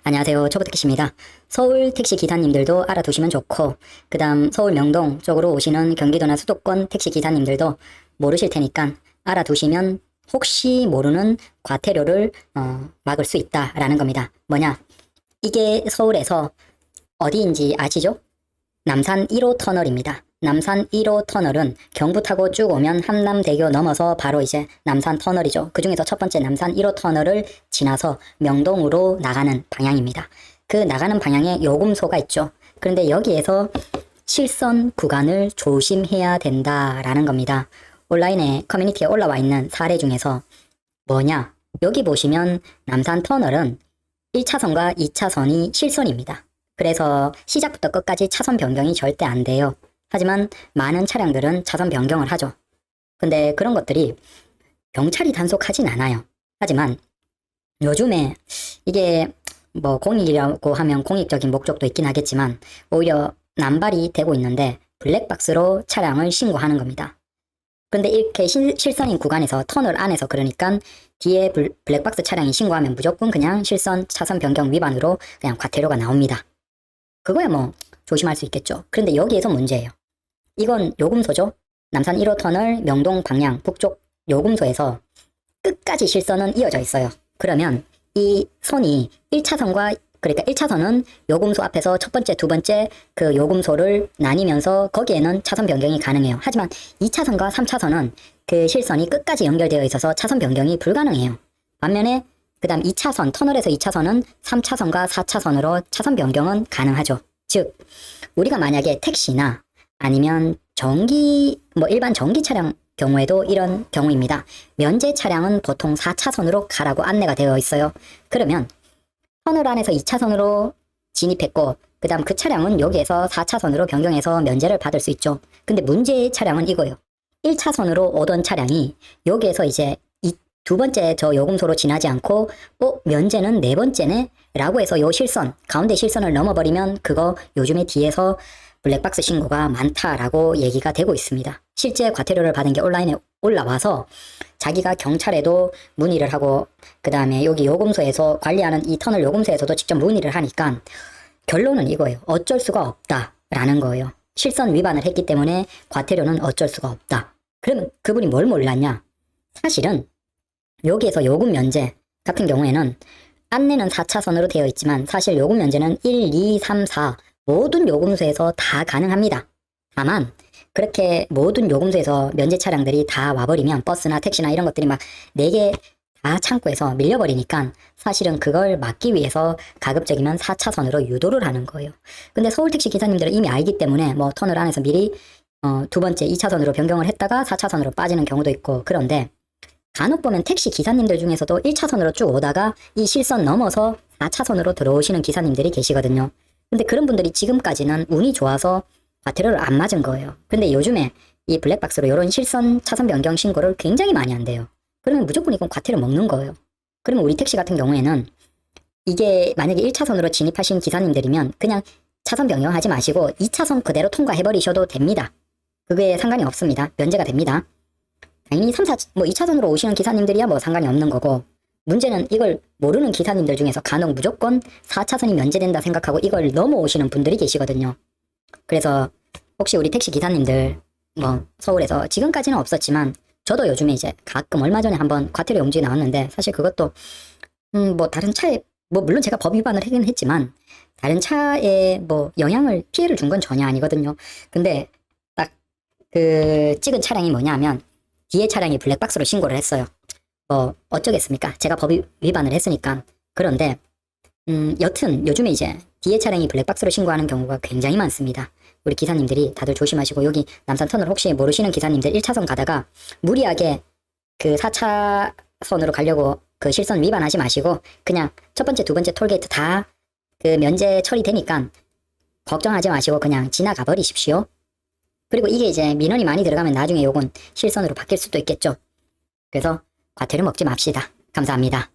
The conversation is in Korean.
안녕하세요. 초보택시입니다. 서울 택시 기사님들도 알아두시면 좋고, 그 다음 서울 명동 쪽으로 오시는 경기도나 수도권 택시 기사님들도 모르실 테니까 알아두시면 혹시 모르는 과태료를 막을 수 있다라는 겁니다. 뭐냐? 이게 서울에서 어디인지 아시죠? 남산 1호 터널입니다. 남산 1호 터널은 경부 타고 쭉 오면 한남대교 넘어서 바로 이제 남산 터널이죠. 그 중에서 첫 번째 남산 1호 터널을 지나서 명동으로 나가는 방향입니다. 그 나가는 방향에 요금소가 있죠. 그런데 여기에서 실선 구간을 조심해야 된다라는 겁니다. 온라인에 커뮤니티에 올라와 있는 사례 중에서 뭐냐? 여기 보시면 남산 터널은 1차선과 2차선이 실선입니다. 그래서 시작부터 끝까지 차선 변경이 절대 안 돼요. 하지만 많은 차량들은 차선 변경을 하죠. 근데 그런 것들이 경찰이 단속하진 않아요. 하지만 요즘에 이게 뭐 공익이라고 하면 공익적인 목적도 있긴 하겠지만 오히려 남발이 되고 있는데 블랙박스로 차량을 신고하는 겁니다. 근데 이렇게 실선인 구간에서 터널 안에서 그러니까 뒤에 블랙박스 차량이 신고하면 무조건 그냥 실선 차선 변경 위반으로 그냥 과태료가 나옵니다. 그거야 뭐 조심할 수 있겠죠. 그런데 여기에서 문제예요. 이건 요금소죠. 남산 1호 터널 명동 방향 북쪽 요금소에서 끝까지 실선은 이어져 있어요. 그러면 이 선이 1차선과 그러니까 1차선은 요금소 앞에서 첫 번째, 두 번째 그 요금소를 나뉘면서 거기에는 차선 변경이 가능해요. 하지만 2차선과 3차선은 그 실선이 끝까지 연결되어 있어서 차선 변경이 불가능해요. 반면에 그 다음 2차선, 터널에서 2차선은 3차선과 4차선으로 차선 변경은 가능하죠. 즉, 우리가 만약에 택시나 아니면 일반 전기 차량 경우에도 이런 경우입니다. 면제 차량은 보통 4차선으로 가라고 안내가 되어 있어요. 그러면 터널 안에서 2차선으로 진입했고, 그 다음 그 차량은 여기에서 4차선으로 변경해서 면제를 받을 수 있죠. 근데 문제의 차량은 이거예요. 1차선으로 오던 차량이 여기에서 이제 두 번째 저 요금소로 지나지 않고 면제는 네 번째네? 라고 해서 요 실선, 가운데 실선을 넘어버리면 그거 요즘에 뒤에서 블랙박스 신고가 많다라고 얘기가 되고 있습니다. 실제 과태료를 받은 게 온라인에 올라와서 자기가 경찰에도 문의를 하고 그 다음에 여기 요금소에서 관리하는 이 터널 요금소에서도 직접 문의를 하니까 결론은 이거예요. 어쩔 수가 없다라는 거예요. 실선 위반을 했기 때문에 과태료는 어쩔 수가 없다. 그러면 그분이 뭘 몰랐냐? 사실은 여기에서 요금 면제 같은 경우에는 안내는 4차선으로 되어 있지만 사실 요금 면제는 1, 2, 3, 4 모든 요금소에서 다 가능합니다. 다만 그렇게 모든 요금소에서 면제 차량들이 다 와버리면 버스나 택시나 이런 것들이 막 4개 다 창구에서 밀려버리니까 사실은 그걸 막기 위해서 가급적이면 4차선으로 유도를 하는 거예요. 근데 서울택시 기사님들은 이미 알기 때문에 뭐 터널 안에서 미리 두 번째 2차선으로 변경을 했다가 4차선으로 빠지는 경우도 있고 그런데 간혹 보면 택시 기사님들 중에서도 1차선으로 쭉 오다가 이 실선 넘어서 4차선으로 들어오시는 기사님들이 계시거든요. 근데 그런 분들이 지금까지는 운이 좋아서 과태료를 안 맞은 거예요. 근데 요즘에 이 블랙박스로 이런 실선 차선 변경 신고를 굉장히 많이 한대요. 그러면 무조건 이건 과태료 먹는 거예요. 그러면 우리 택시 같은 경우에는 이게 만약에 1차선으로 진입하신 기사님들이면 그냥 차선 변경하지 마시고 2차선 그대로 통과해버리셔도 됩니다. 그게 상관이 없습니다. 면제가 됩니다. 당연히 2차선으로 오시는 기사님들이야 뭐 상관이 없는 거고 문제는 이걸 모르는 기사님들 중에서 간혹 무조건 4차선이 면제된다 생각하고 이걸 넘어오시는 분들이 계시거든요. 그래서 혹시 우리 택시 기사님들 뭐 서울에서 지금까지는 없었지만 저도 요즘에 이제 가끔 얼마 전에 한번 과태료 용지 나왔는데 사실 그것도 뭐 다른 차에 뭐 물론 제가 법 위반을 하긴 했지만 다른 차에 뭐 피해를 준 건 전혀 아니거든요. 근데 딱 그 찍은 차량이 뭐냐면 뒤에 차량이 블랙박스로 신고를 했어요. 뭐 어쩌겠습니까? 제가 법 위반을 했으니까. 그런데 여튼 요즘에 이제 뒤에 차량이 블랙박스로 신고하는 경우가 굉장히 많습니다. 우리 기사님들이 다들 조심하시고 여기 남산 터널 혹시 모르시는 기사님들 1차선 가다가 무리하게 그 4차선으로 가려고 그 실선 위반하지 마시고 그냥 첫 번째, 두 번째 톨게이트 다 그 면제 처리되니까 걱정하지 마시고 그냥 지나가 버리십시오. 그리고 이게 이제 민원이 많이 들어가면 나중에 요건 실선으로 바뀔 수도 있겠죠. 그래서 과태료 먹지 맙시다. 감사합니다.